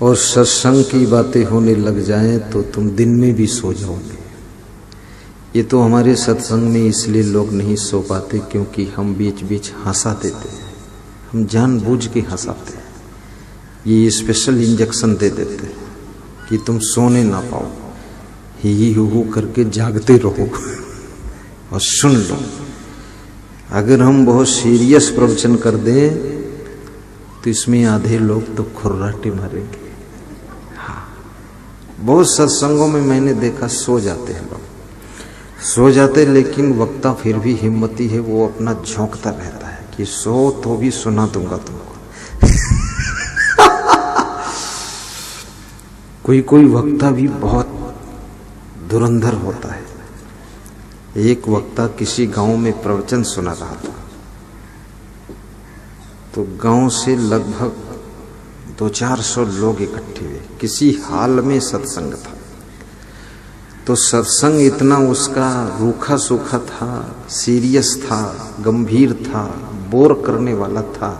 और सत्संग की बातें होने लग जाएं तो तुम दिन में भी सो जाओगे। ये तो हमारे सत्संग में इसलिए लोग नहीं सो पाते क्योंकि हम बीच बीच हंसा देते हैं, हम जानबूझ के हंसाते हैं। ये स्पेशल इंजेक्शन दे देते हैं कि तुम सोने ना पाओ, ही हू करके जागते रहो और सुन लो। अगर हम बहुत सीरियस प्रवचन कर दें तो इसमें आधे लोग तो खुर्राटे मारेंगे। हाँ, बहुत सत्संगों में मैंने देखा सो जाते हैं लोग, सो जाते, लेकिन वक्ता फिर भी हिम्मती है, वो अपना झोंकता रहता है कि सो तो भी सुना दूंगा तुमको। कोई कोई वक्ता भी बहुत धुरंधर होता है। एक वक्ता किसी गांव में प्रवचन सुना रहा था, तो गांव से लगभग 200-400 लोग इकट्ठे हुए, किसी हाल में सत्संग था। तो सत्संग इतना उसका रूखा सूखा था, सीरियस था, गंभीर था, बोर करने वाला था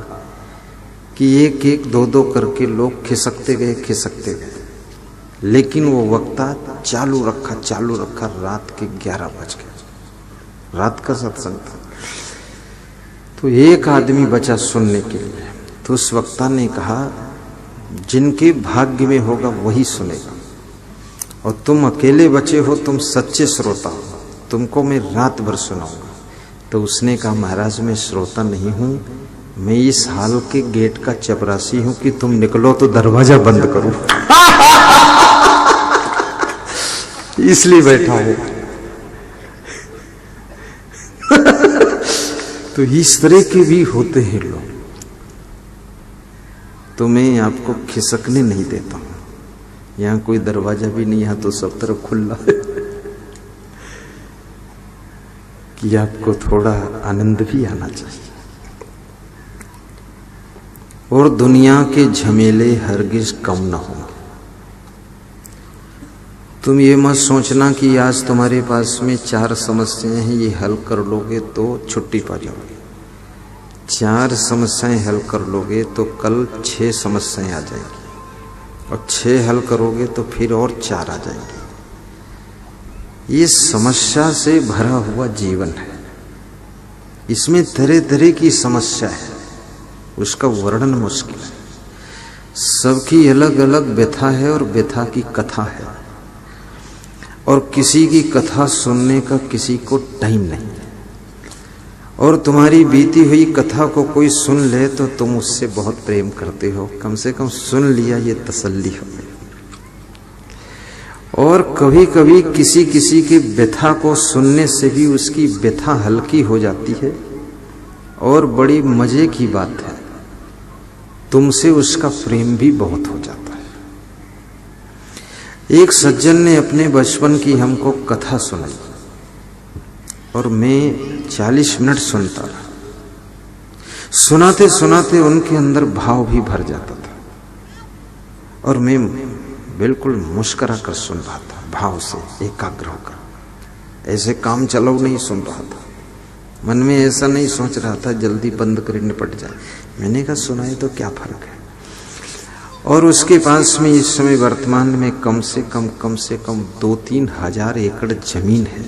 कि एक एक दो दो करके लोग खिसकते गए। लेकिन वो वक्ता चालू रखा। रात के 11 बज गए, रात का सत्संग था। तो एक आदमी बचा सुनने के लिए। तो उस वक्ता ने कहा, जिनके भाग्य में होगा वही सुनेगा, और तुम अकेले बचे हो, तुम सच्चे श्रोता हो, तुमको मैं रात भर सुनाऊंगा। तो उसने कहा, महाराज मैं श्रोता नहीं हूं, मैं इस हाल के गेट का चपरासी हूं कि तुम निकलो तो दरवाजा बंद करो। इसलिए बैठा हूं। तो इस तरह के भी होते हैं लोग, तो मैं आपको खिसकने नहीं देता हूं। यहां कोई दरवाजा भी नहीं, यहां तो सब तरफ खुला है कि आपको थोड़ा आनंद भी आना चाहिए। और दुनिया के झमेले हरगिज कम न होंगे। तुम ये मत सोचना कि आज तुम्हारे पास में 4 समस्याएं हैं, ये हल कर लोगे तो छुट्टी पा जाओगे। 4 समस्याएं हल कर लोगे तो कल 6 समस्याएं आ जाएंगी, और 6 हल करोगे तो फिर और 4 आ जाएंगी। ये समस्या से भरा हुआ जीवन है, इसमें तरह तरह की समस्या है, उसका वर्णन मुश्किल है। सबकी अलग अलग व्यथा है और व्यथा की कथा है, और किसी की कथा सुनने का किसी को टाइम नहीं है। और तुम्हारी बीती हुई कथा को कोई सुन ले तो तुम उससे बहुत प्रेम करते हो, कम से कम सुन लिया ये तसल्ली हो गई। और कभी कभी किसी किसी की व्यथा को सुनने से भी उसकी व्यथा हल्की हो जाती है, और बड़ी मजे की बात है, तुमसे उसका प्रेम भी बहुत हो जाता है। एक सज्जन ने अपने बचपन की हमको कथा सुनाई, और मैं 40 मिनट सुनता रहा। सुनाते सुनाते उनके अंदर भाव भी भर जाता था, और मैं बिल्कुल मुस्कुरा कर सुन रहा था, भाव से एकाग्र होकर। ऐसे काम चलाओ नहीं सुन रहा था, मन में ऐसा नहीं सोच रहा था जल्दी बंद कर निपट जाए। मैंने कहा सुनाए तो क्या फर्क है। और उसके पास में इस समय वर्तमान में कम से कम 2-3 हजार एकड़ जमीन है,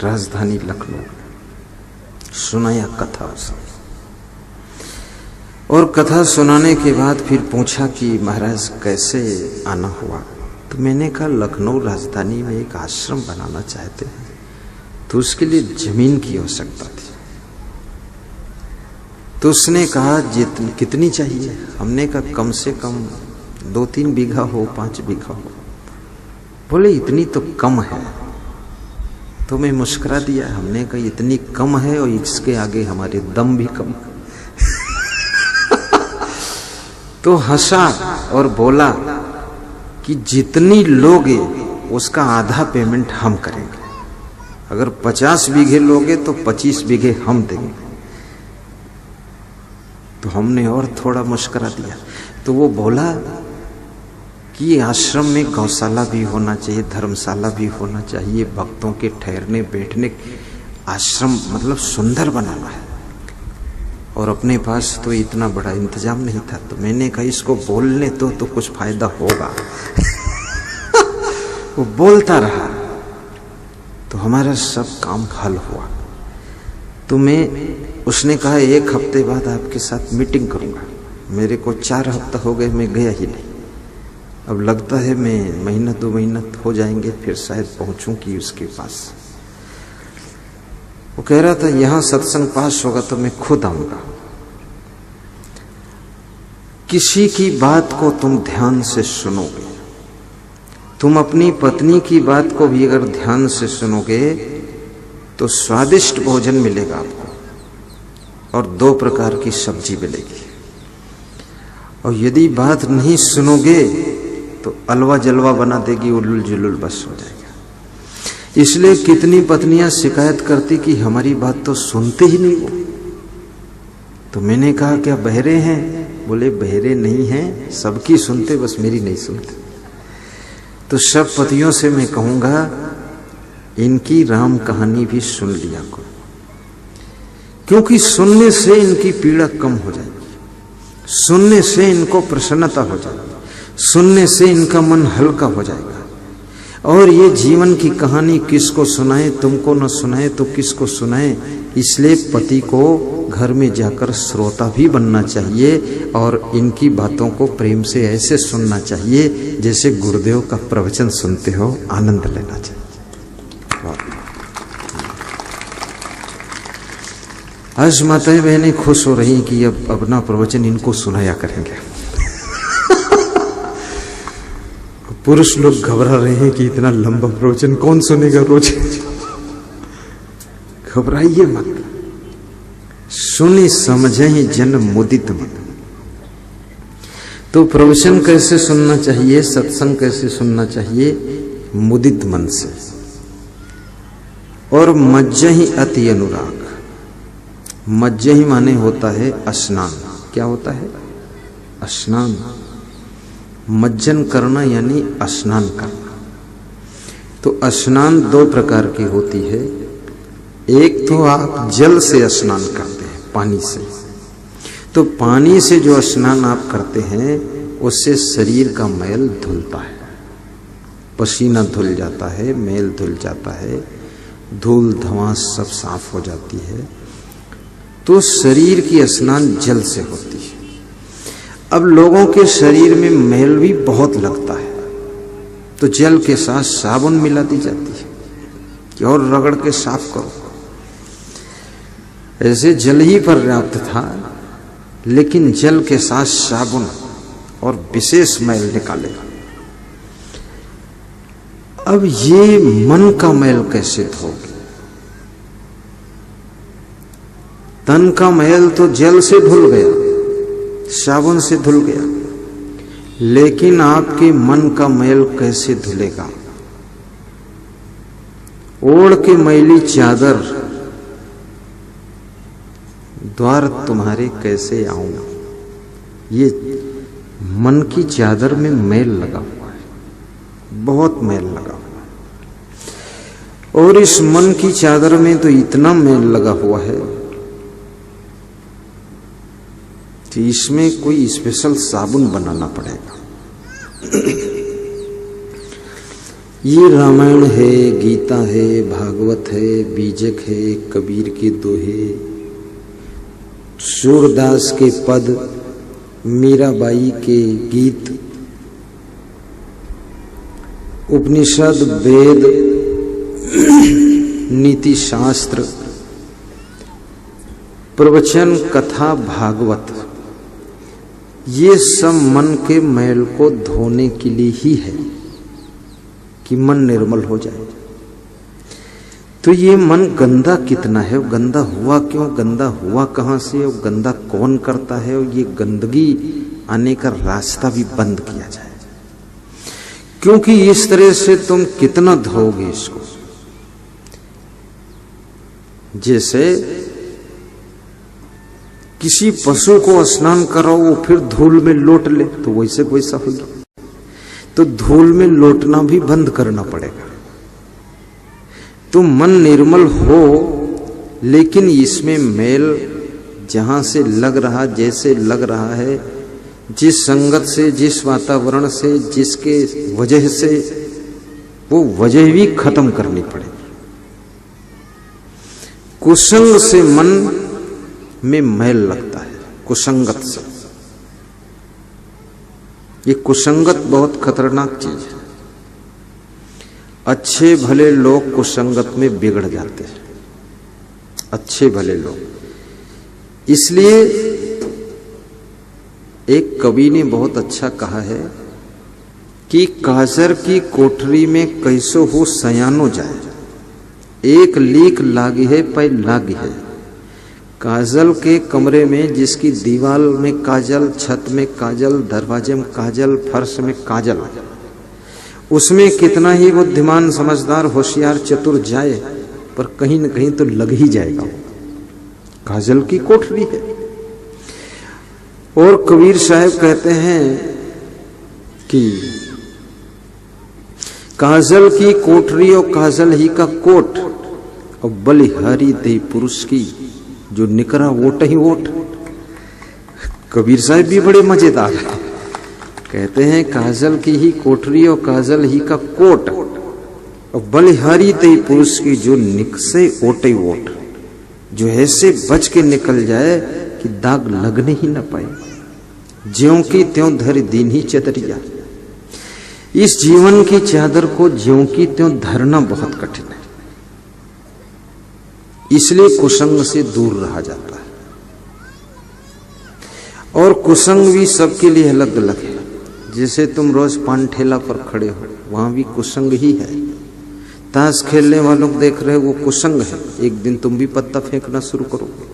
राजधानी लखनऊ। सुनाया कथा उसने, और कथा सुनाने के बाद फिर पूछा कि महाराज कैसे आना हुआ। तो मैंने कहा लखनऊ राजधानी में एक आश्रम बनाना चाहते हैं, तो उसके लिए जमीन की आवश्यकता थी। तो उसने कहा कितनी चाहिए। हमने कहा कम से कम 2-3 बीघा हो, 5 बीघा हो। बोले इतनी तो कम है। तो मैं मुस्कुरा दिया, हमने कहा इतनी कम है और इसके आगे हमारे दम भी कम है। तो हंसा और बोला कि जितनी लोगे उसका आधा पेमेंट हम करेंगे, अगर 50 बीघे लोगे तो 25 बीघे हम देंगे। तो हमने और थोड़ा मुस्कुरा दिया। तो वो बोला कि आश्रम में गौशाला भी होना चाहिए, धर्मशाला भी होना चाहिए, भक्तों के ठहरने बैठने आश्रम मतलब सुंदर बनाना है। और अपने पास तो इतना बड़ा इंतजाम नहीं था। तो मैंने कहा इसको बोलने तो कुछ फायदा होगा। वो बोलता रहा तो हमारा सब काम हल हुआ। तो उसने कहा 1 हफ्ते बाद आपके साथ मीटिंग करूंगा। मेरे को 4 हफ्ता हो गए, मैं गया ही नहीं। अब लगता है मैं महीना 2 महीना हो जाएंगे फिर शायद पहुंचूं कि उसके पास। वो कह रहा था यहां सत्संग पास होगा तो मैं खुद आऊंगा। किसी की बात को तुम ध्यान से सुनोगे, तुम अपनी पत्नी की बात को भी अगर ध्यान से सुनोगे तो स्वादिष्ट भोजन मिलेगा आपको और 2 प्रकार की सब्जी मिलेगी। और यदि बात नहीं सुनोगे तो अलवा जलवा बना देगी, उल्लुल जुल्लुल बस हो जाएगा। इसलिए कितनी पत्नियां शिकायत करती कि हमारी बात तो सुनते ही नहीं वो। तो मैंने कहा क्या बहरे हैं? बोले बहरे नहीं हैं, सबकी सुनते, बस मेरी नहीं सुनते। तो सब पतियों से मैं कहूंगा इनकी राम कहानी भी सुन लिया करो, क्योंकि सुनने से इनकी पीड़ा कम हो जाएगी, सुनने से इनको प्रसन्नता हो जाएगी, सुनने से इनका मन हल्का हो जाएगा। और ये जीवन की कहानी किसको सुनाए, तुमको न सुनाए तो किसको सुनाए। इसलिए पति को घर में जाकर श्रोता भी बनना चाहिए और इनकी बातों को प्रेम से ऐसे सुनना चाहिए जैसे गुरुदेव का प्रवचन सुनते हो, आनंद लेना चाहिए। आज माताएं बहनें खुश हो रही कि अब अपना प्रवचन इनको सुनाया करेंगे। पुरुष लोग घबरा रहे हैं कि इतना लंबा प्रवचन कौन सुनेगा रोज। घबराइए मत, सुनी समझे ही जन मुदित मत। तो प्रवचन कैसे सुनना चाहिए, सत्संग कैसे सुनना चाहिए? मुदित मन से। और मज्जहि अति अनुराग। मज्जहि माने होता है स्नान। क्या होता है? स्नान। मज्जन करना यानी स्नान करना। तो स्नान 2 प्रकार की होती है। एक तो आप जल से स्नान करते हैं, पानी से। तो पानी से जो स्नान आप करते हैं उससे शरीर का मैल धुलता है, पसीना धुल जाता है, मैल धुल जाता है, धूल धमास सब साफ हो जाती है। तो शरीर की स्नान जल से होती है। अब लोगों के शरीर में मैल भी बहुत लगता है तो जल के साथ साबुन मिला दी जाती है कि और रगड़ के साफ करो। ऐसे जल ही पर्याप्त था, लेकिन जल के साथ साबुन और विशेष मैल निकाले। अब ये मन का मैल कैसे धोगे? तन का मैल तो जल से धुल गया, साबुन से धुल गया, लेकिन आपके मन का मैल कैसे धुलेगा? ओढ़ के मैली चादर द्वार तुम्हारे कैसे आऊं? ये मन की चादर में मैल लगा हुआ है, बहुत मैल लगा हुआ है। और इस मन की चादर में तो इतना मैल लगा हुआ है कि इसमें कोई स्पेशल साबुन बनाना पड़ेगा। ये रामायण है, गीता है, भागवत है, बीजक है, कबीर के दोहे, सूरदास के पद, मीराबाई के गीत, उपनिषद, वेद, नीति शास्त्र, प्रवचन, कथा, भागवत, ये सब मन के मैल को धोने के लिए ही है कि मन निर्मल हो जाए। तो ये मन गंदा कितना है, गंदा हुआ क्यों, गंदा हुआ कहां से, और गंदा कौन करता है, और ये गंदगी आने का रास्ता भी बंद किया जाए। क्योंकि इस तरह से तुम कितना धोगे इसको। जैसे किसी पशु को स्नान कराओ वो फिर धूल में लोट ले तो वैसे वैसा होगा। तो धूल में लोटना भी बंद करना पड़ेगा। तो मन निर्मल हो, लेकिन इसमें मैल जहां से लग रहा, जैसे लग रहा है, जिस संगत से, जिस वातावरण से, जिसके वजह से, वो वजह भी खत्म करनी पड़ेगी। कुसंग से मन में मैल लगता है, कुसंगत से। ये कुसंगत बहुत खतरनाक चीज है। अच्छे भले लोग कुसंगत में बिगड़ जाते हैं, अच्छे भले लोग। इसलिए एक कवि ने बहुत अच्छा कहा है कि काजर की कोठरी में कैसो हो सयानो जाए, एक लीक लागी है पै लागी है। काजल के कमरे में जिसकी दीवार में काजल, छत में काजल, दरवाजे में काजल, फर्श में काजल, उसमें कितना ही बुद्धिमान, समझदार, होशियार, चतुर जाए, पर कहीं न कहीं तो लग ही जाएगा। काजल की कोठरी है। और कबीर साहब कहते हैं कि काजल की कोठरी और काजल ही का कोट, और बलिहारी दे पुरुष की जो निकरा वोट ही वोट। कबीर साहब भी बड़े मजेदार है, कहते हैं काजल की ही कोठरी और काजल ही का कोट, और बलिहारी दे पुरुष की जो निकसे ओटे वोट, जो ऐसे बच के निकल जाए कि दाग लगने ही न पाए। ज्यों की त्यों धर दीन ही चतरिया। इस जीवन की चादर को ज्यों की त्यों धरना बहुत कठिन है, इसलिए कुसंग से दूर रहा जाता है। और कुसंग भी सबके लिए अलग अलग है। जैसे तुम रोज पान ठेला पर खड़े हो, वहां भी कुसंग ही है। ताश खेलने वालों को देख रहे हो, वो कुसंग है, एक दिन तुम भी पत्ता फेंकना शुरू करोगे।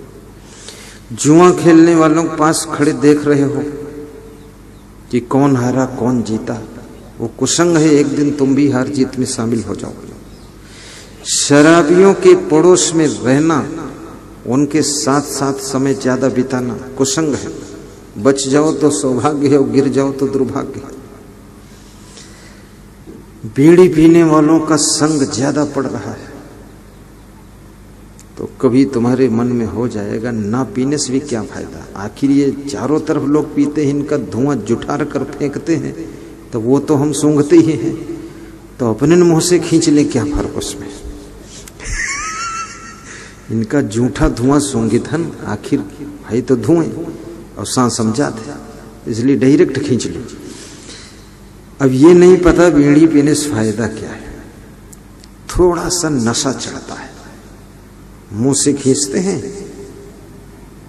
जुआ खेलने वालों के पास खड़े देख रहे हो कि कौन हारा कौन जीता, वो कुसंग है, एक दिन तुम भी हार जीत में शामिल हो जाओगे। शराबियों के पड़ोस में रहना, उनके साथ साथ समय ज्यादा बिताना कुसंग है। बच जाओ तो सौभाग्य है, और गिर जाओ तो दुर्भाग्य है। बीड़ी पीने वालों का संग ज्यादा पड़ रहा है, तो कभी तुम्हारे मन में हो जाएगा ना पीने से भी क्या फायदा, आखिर ये चारों तरफ लोग पीते हैं, इनका धुआं जुठार कर फेंकते हैं, तो वो तो हम सूंघते ही हैं, तो अपने मुंह से खींच ले, क्या फर्क उसमें। इनका जूठा धुआं सूंघित है, आखिर भाई तो धुएं और सांस समझात है, इसलिए डायरेक्ट खींच लो। अब ये नहीं पता बीड़ी पीने से फायदा क्या है। थोड़ा सा नशा चढ़ता है, मुंह से खींचते हैं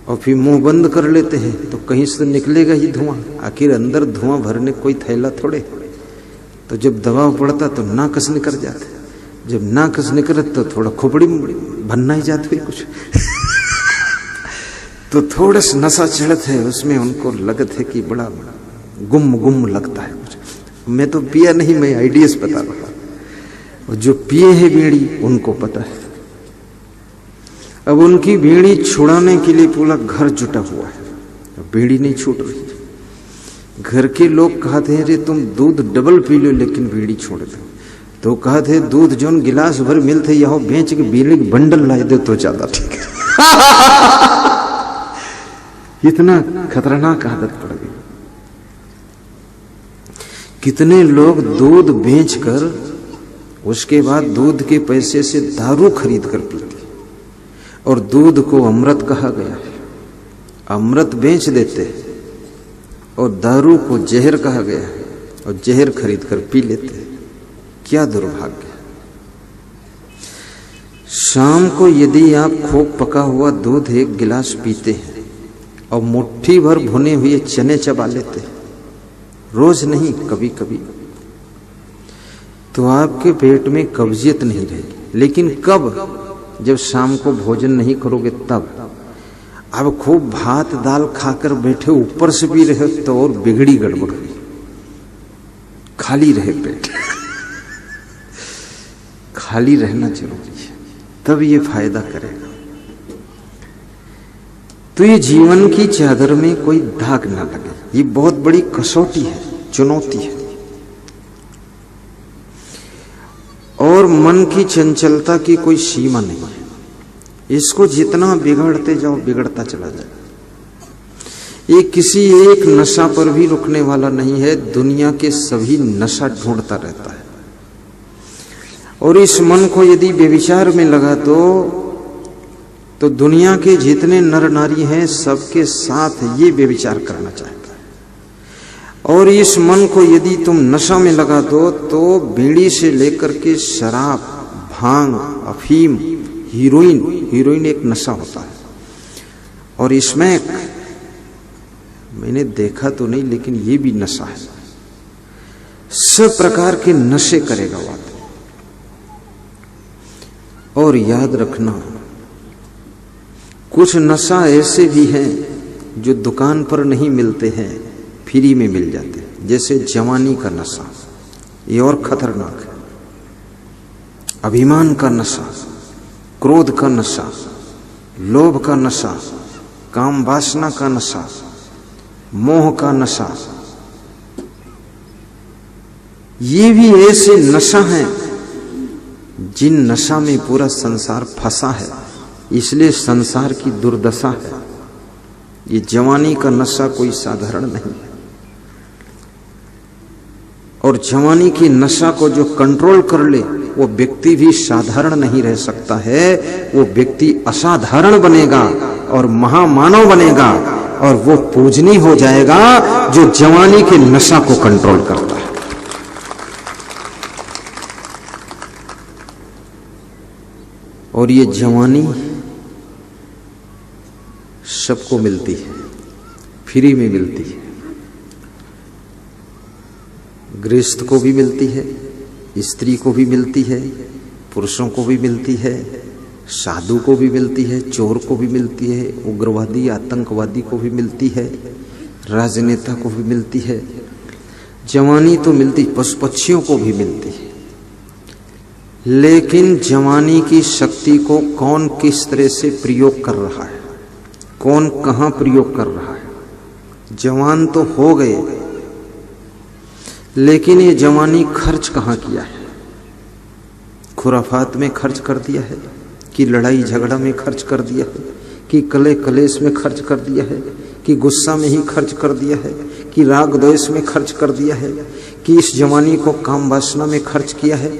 और फिर मुंह बंद कर लेते हैं, तो कहीं से निकलेगा ही धुआं। आखिर अंदर धुआं भरने कोई थैला थोड़े, तो जब दबाव पड़ता तो नाकस निकल जाते, जब नाकस निकले तो थोड़ा खोपड़ी बनना ही जाती है कुछ। तो थोड़ा सा नशा चढ़त है, उसमें उनको लगत है कि बड़ा गुम गुम लगता है कुछ। मैं तो पिया नहीं, मैं आइडियाज बता रहा, और जो पिए है बीड़ी उनको पता है। अब उनकी बीड़ी छुड़ाने के लिए पूरा घर जुटा हुआ है, बीड़ी नहीं छूट रही। घर के लोग कहते हैं, रे तुम दूध डबल पी लो लेकिन बीड़ी छोड़ दो। तो कहते दूध जो गिलास भर मिलते यहाँ बेच के बीड़ी बंडल ला दो तो ज्यादा ठीक है। इतना खतरनाक आदत पड़ गई। कितने लोग दूध बेचकर उसके बाद दूध के पैसे से दारू खरीद कर पीते, और दूध को अमृत कहा गया है, अमृत बेच देते, और दारू को जहर कहा गया है, और जहर खरीद कर पी लेते। क्या दुर्भाग्य। शाम को यदि आप खूब पका हुआ दूध एक गिलास पीते हैं और मुट्ठी भर भुने हुए चने चबा लेते हैं, रोज नहीं कभी कभी, तो आपके पेट में कब्जियत नहीं रहेगी। लेकिन कब? जब शाम को भोजन नहीं करोगे तब। अब खूब भात दाल खाकर बैठे, ऊपर से भी रहे तो और बिगड़ी गड़बड़ हुई, खाली रहे पेट। खाली रहना जरूरी है, तब ये फायदा करेगा। तो ये जीवन की चादर में कोई दाग ना लगे, ये बहुत बड़ी कसौटी है, चुनौती है। और मन की चंचलता की कोई सीमा नहीं है। इसको जितना बिगड़ते जाओ बिगड़ता चला जाए। ये किसी एक नशा पर भी रुकने वाला नहीं है, दुनिया के सभी नशा ढूंढता रहता है। और इस मन को यदि व्यभिचार में लगा तो दुनिया के जितने नर नारी हैं सबके साथ ये व्यभिचार करना चाहता है। और इस मन को यदि तुम नशा में लगा दो तो बीड़ी से लेकर के शराब, भांग, अफीम, हीरोइन एक नशा होता है। और इसमें मैंने देखा तो नहीं लेकिन ये भी नशा है। सब प्रकार के नशे करेगा वो आदमी। और याद रखना, कुछ नशा ऐसे भी हैं जो दुकान पर नहीं मिलते हैं, फ्री में मिल जाते हैं। जैसे जवानी का नशा, ये और खतरनाक है। अभिमान का नशा, क्रोध का नशा, लोभ का नशा, काम वासना का नशा, मोह का नशा, ये भी ऐसे नशा हैं जिन नशा में पूरा संसार फंसा है, इसलिए संसार की दुर्दशा है। ये जवानी का नशा कोई साधारण नहीं है। और जवानी की नशा को जो कंट्रोल कर ले वो व्यक्ति भी साधारण नहीं रह सकता है, वो व्यक्ति असाधारण बनेगा और महामानव बनेगा और वो पूजनीय हो जाएगा जो जवानी के नशा को कंट्रोल करता है। और ये जवानी सबको मिलती है, फ्री में मिलती है। गृहस्थ को भी मिलती है, स्त्री को भी मिलती है, पुरुषों को भी मिलती है, साधु को भी मिलती है, चोर को भी मिलती है, उग्रवादी आतंकवादी को भी मिलती है, राजनेता को भी मिलती है। जवानी तो मिलती, पशु पक्षियों को भी मिलती है। लेकिन जवानी की शक्ति को कौन किस तरह से प्रयोग कर रहा है, कौन कहां प्रयोग कर रहा है। जवान तो हो गए, लेकिन ये जवानी खर्च कहां किया है? खुराफात में खर्च कर दिया है कि लड़ाई झगड़ा में खर्च कर दिया है कि कले कलेश में खर्च कर दिया है कि गुस्सा में ही खर्च कर दिया है कि राग द्वेष में खर्च कर दिया है कि इस जवानी को काम वासना में खर्च किया है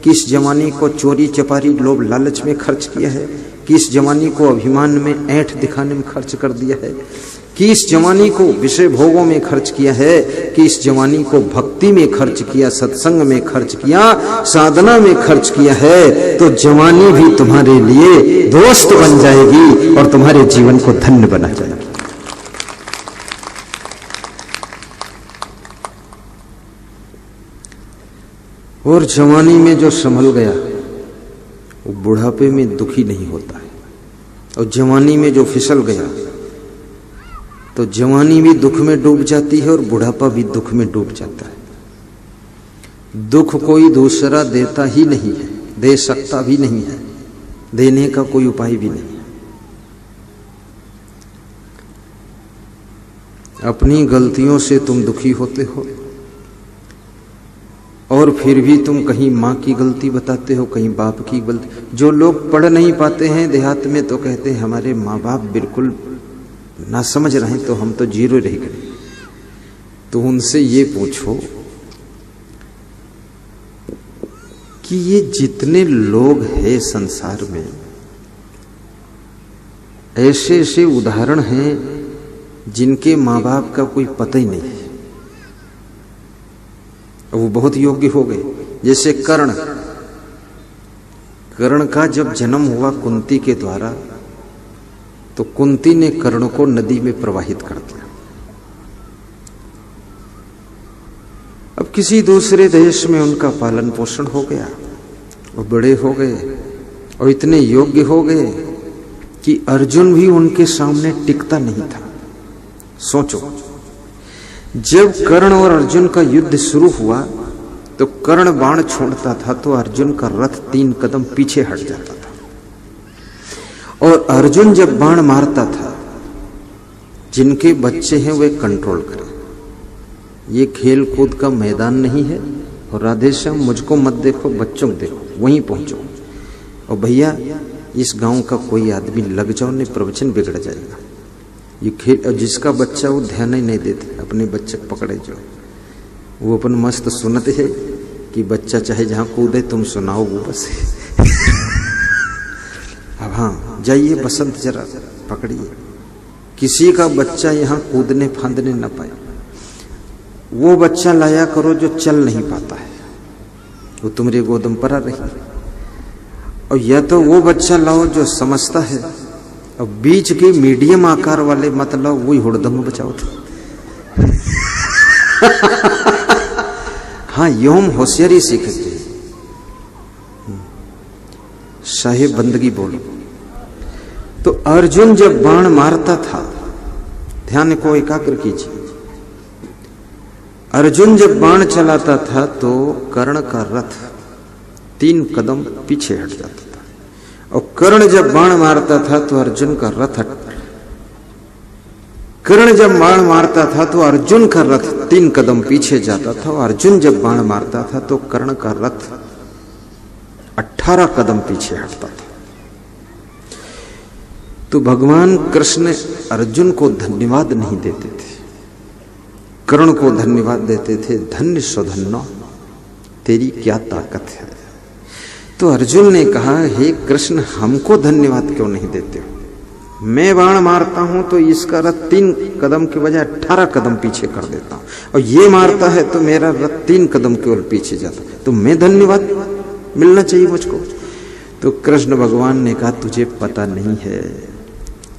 कि इस जवानी को चोरी चपारी लोभ लालच में खर्च किया है कि इस जवानी को अभिमान में ऐंठ दिखाने में खर्च कर दिया है कि इस जवानी को विषय भोगों में खर्च किया है कि इस जवानी को भक्ति में खर्च किया, सत्संग में खर्च किया, साधना में खर्च किया है। तो जवानी भी तुम्हारे लिए दोस्त बन जाएगी और तुम्हारे जीवन को धन्य बना जाएगी। और जवानी में जो संभल गया वो बुढ़ापे में दुखी नहीं होता है। और जवानी में जो फिसल गया तो जवानी भी दुख में डूब जाती है और बुढ़ापा भी दुख में डूब जाता है। दुख कोई दूसरा देता ही नहीं है, दे सकता भी नहीं है, देने का कोई उपाय भी नहीं है। अपनी गलतियों से तुम दुखी होते हो और फिर भी तुम कहीं माँ की गलती बताते हो, कहीं बाप की गलती। जो लोग पढ़ नहीं पाते हैं देहात में तो कहते हैं हमारे माँ बाप बिल्कुल ना समझ रहे तो हम तो जीरो रह गए। तो उनसे ये पूछो कि ये जितने लोग हैं संसार में, ऐसे ऐसे उदाहरण हैं जिनके माँ बाप का कोई पता ही नहीं है, वो बहुत योग्य हो गए। जैसे कर्ण का जब जन्म हुआ कुंती के द्वारा तो कुंती ने कर्ण को नदी में प्रवाहित कर दिया। अब किसी दूसरे देश में उनका पालन पोषण हो गया, वो बड़े हो गए और इतने योग्य हो गए कि अर्जुन भी उनके सामने टिकता नहीं था। सोचो, जब कर्ण और अर्जुन का युद्ध शुरू हुआ तो कर्ण बाण छोड़ता था तो अर्जुन का रथ 3 कदम पीछे हट जाता था, और अर्जुन जब बाण मारता था जिनके बच्चे हैं वे कंट्रोल करें, ये खेल कूद का मैदान नहीं है। और राधेश्याम मुझको मत देखो, बच्चों को देखो, वहीं पहुंचो। और भैया इस गांव का कोई आदमी लग जाओ नहीं, प्रवचन बिगड़ जाएगा। ये खेल, जिसका बच्चा वो ध्यान ही नहीं देते, अपने बच्चे पकड़े जो वो अपन मस्त सुनते है कि बच्चा चाहे जहां कूदे तुम सुनाओ वो बस। अब हाँ जाइए बसंत जरा पकड़िए, किसी का बच्चा यहाँ कूदने फांदने न पाए, वो बच्चा लाया करो जो चल नहीं पाता है, वो तुम्हारे गोदम पर आ रही, और या तो वो बच्चा लाओ जो समझता है, और बीच के मीडियम आकार वाले मत लाओ, वही हुड़दंग बचाओ थे। हाँ यो हम होशियारी सीखते, साहेब बंदगी बोलो। तो अर्जुन जब बाण मारता था, ध्यान को एकाग्र कीजिए, अर्जुन जब बाण चलाता था तो कर्ण का रथ 3 कदम पीछे हट जाता था, और कर्ण जब बाण मारता था तो अर्जुन का रथ कर्ण जब बाण मारता था तो अर्जुन का रथ 3 कदम पीछे जाता था, और अर्जुन जब बाण मारता था तो कर्ण का रथ 18 कदम पीछे हटता था। तो भगवान कृष्ण अर्जुन को धन्यवाद नहीं देते थे, कर्ण को धन्यवाद देते थे, धन्य स्वधन्नो तेरी क्या ताकत है। तो अर्जुन ने कहा, हे कृष्ण हमको धन्यवाद क्यों नहीं देते हो, मैं बाण मारता हूं तो इसका रथ 3 कदम के बजाय 18 कदम पीछे कर देता हूं, और ये मारता है तो मेरा रथ 3 कदम केवल पीछे जाता, तो मैं धन्यवाद मिलना चाहिए मुझको। तो कृष्ण भगवान ने कहा, तुझे पता नहीं है,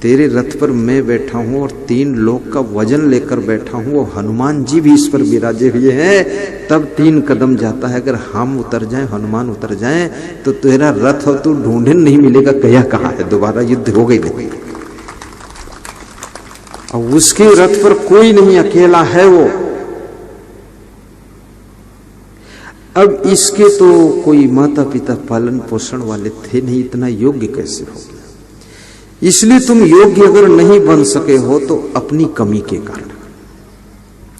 तेरे रथ पर मैं बैठा हूं और 3 लोक का वजन लेकर बैठा हूं, और हनुमान जी भी इस पर विराजे हुए हैं, तब 3 कदम जाता है। अगर हम उतर जाएं, हनुमान उतर जाएं, तो तेरा रथ हो तो ढूंढे नहीं मिलेगा, गया कहां है, दोबारा युद्ध हो गई नहीं। और उसके रथ पर कोई नहीं, अकेला है वो। अब इसके तो कोई माता पिता पालन पोषण वाले थे नहीं, इतना योग्य कैसे हो गया। इसलिए तुम योग्य अगर नहीं बन सके हो तो अपनी कमी के कारण।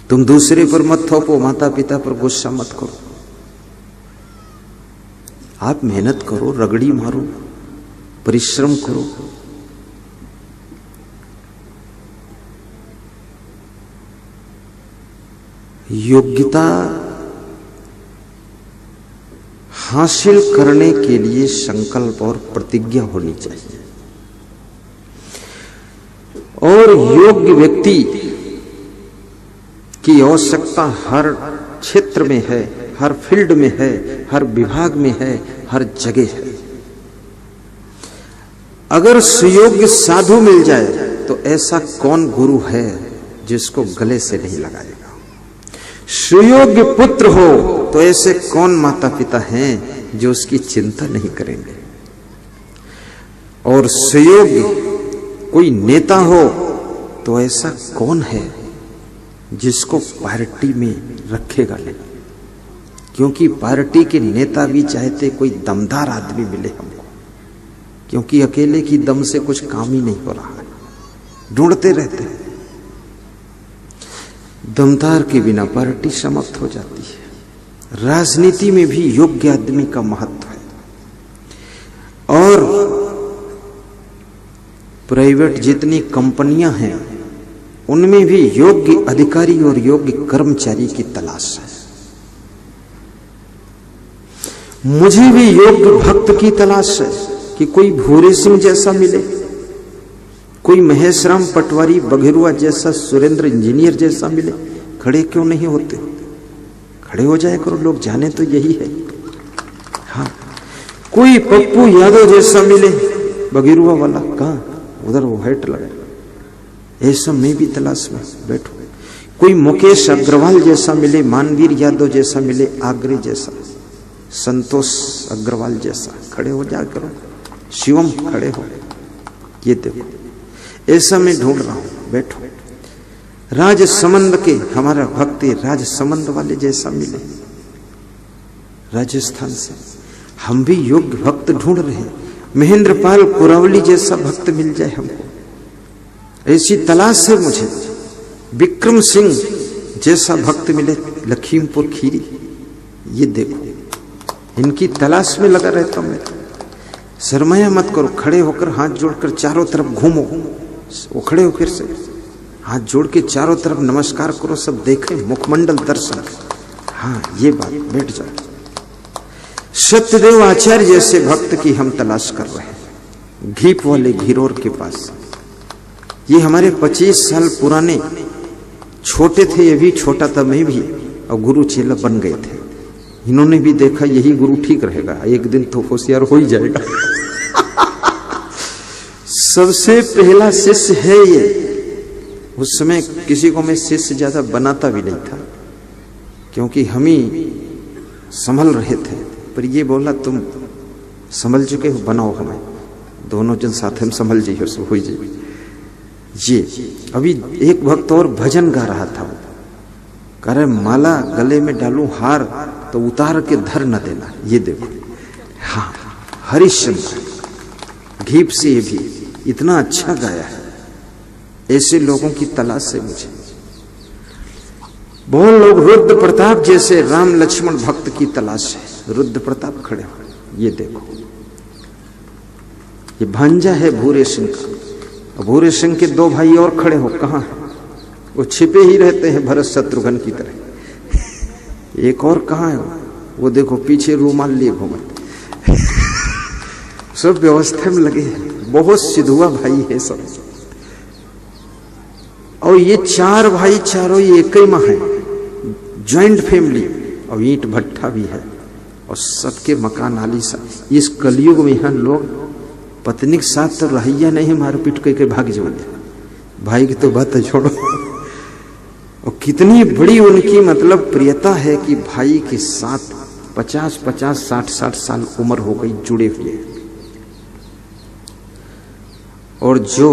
तुम दूसरे पर मत थोपो, माता पिता पर गुस्सा मत करो, आप मेहनत करो, रगड़ी मारो, परिश्रम करो। योग्यता हासिल करने के लिए संकल्प और प्रतिज्ञा होनी चाहिए, और योग्य व्यक्ति की आवश्यकता हर क्षेत्र में है, हर फील्ड में है, हर विभाग में है, हर जगह है। अगर सुयोग्य साधु मिल जाए तो ऐसा कौन गुरु है जिसको गले से नहीं लगाएगा। सुयोग्य पुत्र हो तो ऐसे कौन माता पिता हैं जो उसकी चिंता नहीं करेंगे। और सुयोग्य कोई नेता हो तो ऐसा कौन है जिसको पार्टी में रखेगा नहीं। क्योंकि पार्टी के नेता भी चाहते कोई दमदार आदमी मिले हमको, क्योंकि अकेले की दम से कुछ काम ही नहीं हो रहा है, ढूंढते रहते हैं। दमदार के बिना पार्टी समाप्त हो जाती है। राजनीति में भी योग्य आदमी का महत्व है, और प्राइवेट जितनी कंपनियां हैं उनमें भी योग्य अधिकारी और योग्य कर्मचारी की तलाश है। मुझे भी योग्य भक्त की तलाश है कि कोई भूरे सिंह जैसा मिले, कोई महेश राम पटवारी बघेरुआ जैसा, सुरेंद्र इंजीनियर जैसा मिले। खड़े क्यों नहीं होते, खड़े हो जाए करो, लोग जाने तो यही है। हाँ, कोई पप्पू यादव जैसा मिले, बघेरुआ वाला कहाँ, उधर वो हेट लगे, ऐसा मैं भी तलाश में बैठू। कोई मुकेश अग्रवाल जैसा मिले, मानवीर यादव जैसा मिले, आगरे जैसा, संतोष अग्रवाल जैसा, खड़े हो जा करो। शिवम खड़े हो, ये देखो, ऐसा मैं ढूंढ रहा हूं, बैठो। राजसमंद के हमारा भक्ति राजसमंद वाले जैसा मिले, राजस्थान से। हम भी योग्य भक्त ढूंढ रहे हैं, महेंद्र पाल कुरावली जैसा भक्त मिल जाए हमको, ऐसी तलाश है मुझे। विक्रम सिंह जैसा भक्त मिले, लखीमपुर खीरी, ये देखो, इनकी तलाश में लगा रहता हूं मैं। शर्माया मत करो, खड़े होकर हाथ जोड़कर चारों तरफ घूमो। वो खड़े हो, फिर से हाथ जोड़ के चारों तरफ नमस्कार करो, सब देखें, मुखमंडल दर्शन। हाँ, ये बात, बैठ जाओ। सत्यदेव आचार्य जैसे भक्त की हम तलाश कर रहे हैं, घीप वाले घिरोर के पास। ये हमारे 25 साल पुराने, छोटे थे, ये भी छोटा था, मैं भी, और गुरु चेला बन गए थे। इन्होंने भी देखा यही गुरु ठीक रहेगा, एक दिन तो होशियार हो ही जाएगा। सबसे पहला शिष्य है ये। उस समय किसी को मैं शिष्य ज्यादा बनाता भी नहीं था, क्योंकि हम ही संभल रहे थे। पर ये बोला तुम संभल चुके हो, बनाओ हमें, दोनों जन साथ में संभल जाइए, हो जाइए। ये अभी एक भक्त और भजन गा रहा था, वो कह रहे माला गले में डालूं हार तो उतार के धर न देना। ये देखो, हाँ, हरिश्चंद्र घीप से ये भी इतना अच्छा गाया है। ऐसे लोगों की तलाश से मुझे बहुत लोग, रुद्र प्रताप जैसे राम लक्ष्मण भक्त की तलाश है। रुद्र प्रताप खड़े हो, ये देखो, ये भांजा है भूरे सिंह का। भूरे सिंह के 2 भाई और खड़े हो, कहां है? वो छिपे ही रहते हैं भरत शत्रुघ्न की तरह। एक और कहां है? वो देखो पीछे रूमाल लिए घूमते। सब व्यवस्था में लगे हैं, बहुत सिधुआ भाई है सब। और ये 4 भाई, चारों ये एक ही मां है, ज्वाइंट फैमिली, और ईंट भट्ठा भी है, और सबके मकान आलीशान। इस कलयुग में यहां लोग पत्नी के साथ तो रहिया नहीं, मारपीट करके भाग जाओगे। भाई की तो बात छोड़ो। और कितनी बड़ी उनकी मतलब प्रियता है कि भाई के साथ 50-50, 60-60 साल उम्र हो गई, जुड़े हुए। और जो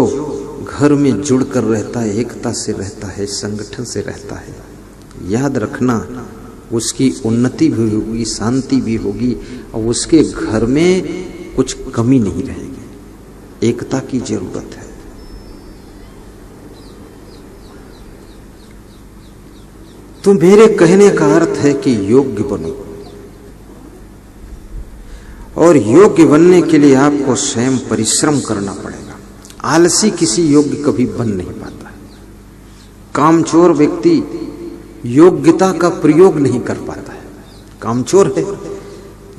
घर में जुड़कर रहता है, एकता से रहता है, संगठन से रहता है, याद रखना उसकी उन्नति भी होगी, शांति भी होगी, और उसके घर में कुछ कमी नहीं रहेगी। एकता की जरूरत है। तो मेरे कहने का अर्थ है कि योग्य बनो, और योग्य बनने के लिए आपको स्वयं परिश्रम करना पड़ेगा। आलसी किसी योग्य कभी बन नहीं पाता। कामचोर व्यक्ति योग्यता का प्रयोग नहीं कर पाता है। कामचोर है,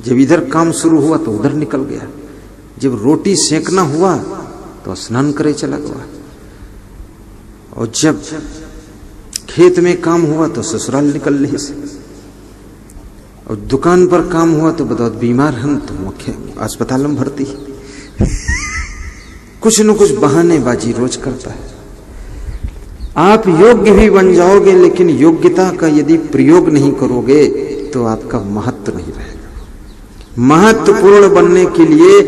जब इधर काम शुरू हुआ तो उधर निकल गया, जब रोटी सेकना हुआ तो स्नान करे चला गया, और जब खेत में काम हुआ तो ससुराल निकल ले से, और दुकान पर काम हुआ तो बताओ बीमार हम तो मुख्य अस्पताल में भर्ती। कुछ न कुछ बहानेबाजी रोज करता है। आप योग्य भी बन जाओगे, लेकिन योग्यता का यदि प्रयोग नहीं करोगे तो आपका महत्व नहीं रहेगा। महत्वपूर्ण बनने के लिए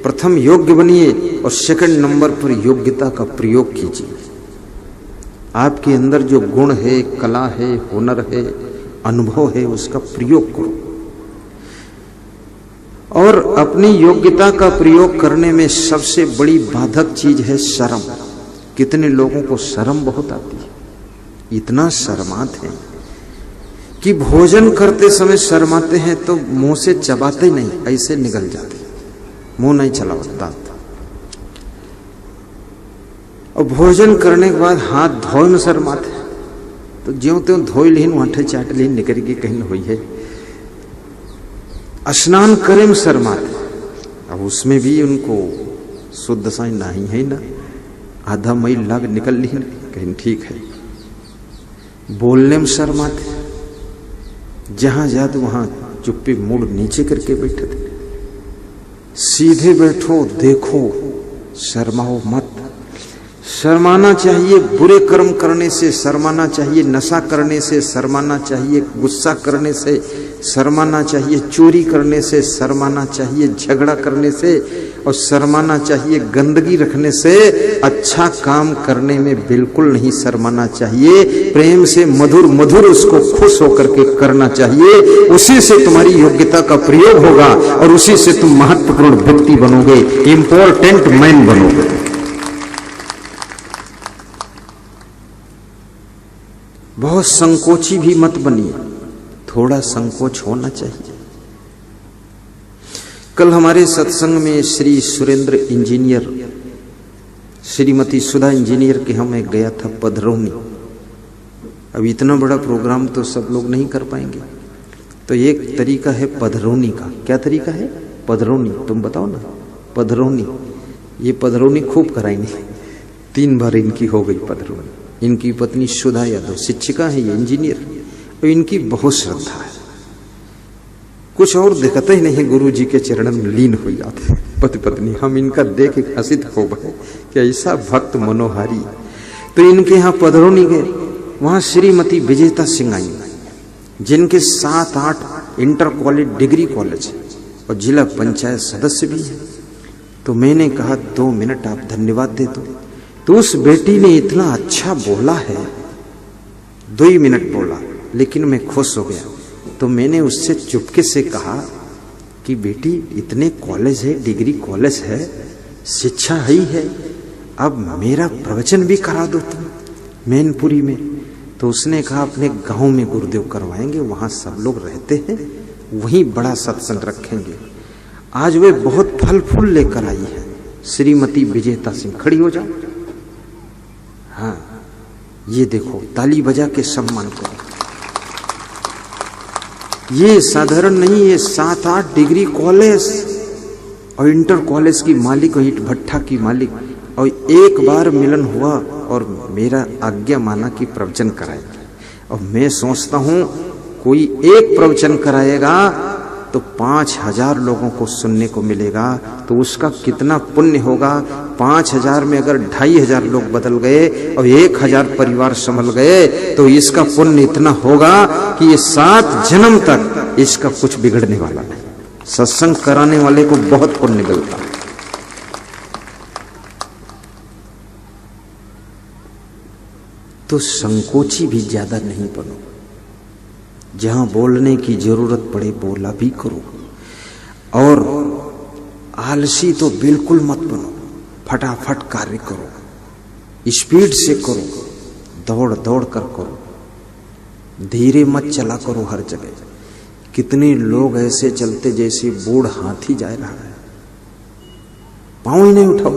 प्रथम योग्य बनिए, और सेकंड नंबर पर योग्यता का प्रयोग कीजिए। आपके अंदर जो गुण है, कला है, हुनर है, अनुभव है, उसका प्रयोग करो। और अपनी योग्यता का प्रयोग करने में सबसे बड़ी बाधक चीज है शर्म। कितने लोगों को शर्म बहुत आती है, इतना शर्माते हैं कि भोजन करते समय शर्माते हैं तो मुंह से चबाते नहीं, ऐसे निकल जाते, मुंह नहीं चलाता। और भोजन करने के बाद हाथ धोए में शर्माते, तो ज्यों त्यों धोई लीन, वाठे चाट लीन, निकल के कहीं हुई है। स्नान करे में शर्माते, अब उसमें भी उनको शुद्ध साई नहीं है ना, आधा मील लाग निकल ली, कहीं ठीक है। बोलने में शर्माते, जहां जाते वहां चुप्पी मुड़ नीचे करके बैठे थे। सीधे बैठो, देखो, शर्माओ मत। शर्माना चाहिए बुरे कर्म करने से, शर्माना चाहिए नशा करने से, शर्माना चाहिए गुस्सा करने से, शर्माना चाहिए चोरी करने से, शर्माना चाहिए झगड़ा करने से, और शर्माना चाहिए गंदगी रखने से। अच्छा काम करने में बिल्कुल नहीं शर्माना चाहिए। प्रेम से मधुर मधुर उसको खुश होकर के करना चाहिए। उसी से तुम्हारी योग्यता का प्रयोग होगा, और उसी से तुम महत्वपूर्ण व्यक्ति बनोगे, इंपॉर्टेंट मैन बनोगे। बहुत संकोची भी मत बनिए, थोड़ा संकोच होना चाहिए। कल हमारे सत्संग में श्री सुरेंद्र इंजीनियर, श्रीमती सुधा इंजीनियर के यहाँ मैं गया था पधरौनी। अब इतना बड़ा प्रोग्राम तो सब लोग नहीं कर पाएंगे, तो एक तरीका है पधरौनी का। क्या तरीका है? पधरौनी। तुम बताओ ना। पधरौनी, ये पधरौनी खूब कराएंगे। 3 बार इनकी हो गई पधरौनी। इनकी पत्नी सुधा यादव शिक्षिका है, ये इंजीनियर, और इनकी बहुत श्रद्धा है। कुछ और दिखते ही नहीं, गुरु जी के चरणन में लीन हो जाते पति पत्नी। हम इनका देख हसित हो गए कि ऐसा भक्त मनोहारी। तो इनके यहाँ पधरौनी गए, वहां श्रीमती विजेता सिंह आई, जिनके 7-8 इंटर कॉलेज डिग्री कॉलेज और जिला पंचायत सदस्य भी है। तो मैंने कहा 2 मिनट आप धन्यवाद दे दो। तो उस बेटी ने इतना अच्छा बोला है, 2 ही मिनट बोला, लेकिन मैं खुश हो गया। तो मैंने उससे चुपके से कहा कि बेटी इतने कॉलेज है, डिग्री कॉलेज है, शिक्षा ही है, अब मेरा प्रवचन भी करा दो तुम मैनपुरी में। तो उसने कहा अपने गांव में गुरुदेव करवाएंगे, वहां सब लोग रहते हैं, वहीं बड़ा सत्संग रखेंगे। आज वे बहुत फल फूल लेकर आई है। श्रीमती विजेता सिंह, खड़ी हो जाओ। हाँ, ये देखो, ताली बजा के सम्मान करो। ये साधारण नहीं, ये 7-8 डिग्री कॉलेज और इंटर कॉलेज की मालिक और ईट भट्ठा की मालिक। और एक बार मिलन हुआ और मेरा आज्ञा माना कि प्रवचन कराएगा। और मैं सोचता हूं कोई एक प्रवचन कराएगा तो 5000 लोगों को सुनने को मिलेगा, तो उसका कितना पुण्य होगा। 5000 में अगर 2500 लोग बदल गए और 1000 परिवार संभल गए, तो इसका पुण्य इतना होगा कि ये 7 जन्म तक इसका कुछ बिगड़ने वाला नहीं। सत्संग कराने वाले को बहुत पुण्य मिलता है। तो संकोची भी ज्यादा नहीं बनो, जहां बोलने की जरूरत पड़े बोला भी करो। और आलसी तो बिल्कुल मत बनो, फटाफट कार्य करो, स्पीड से करो, दौड़ दौड़ कर करो, धीरे मत चला करो हर जगह। कितने लोग ऐसे चलते जैसे बूढ़ हाथी जा रहा है, पांव ही नहीं उठाओ।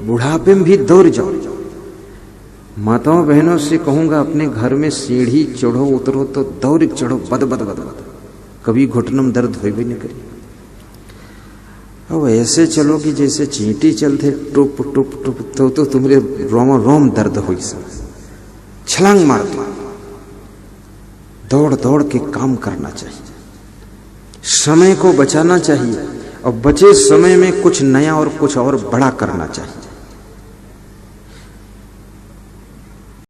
बुढ़ापे में भी दौड़ जाओ। माताओं बहनों से कहूंगा, अपने घर में सीढ़ी चढ़ो उतरो तो दौड़ चढ़ो, बद बद बद बद, कभी घुटनम दर्द हो भी नहीं करी। अब ऐसे चलो कि जैसे चींटी चलते टुप टुप टुप, तो तुम्हारे रोम रोम दर्द हो, छलांग मार दो। दौड़ दौड़ के काम करना चाहिए, समय को बचाना चाहिए, और बचे समय में कुछ नया और कुछ और बड़ा करना चाहिए।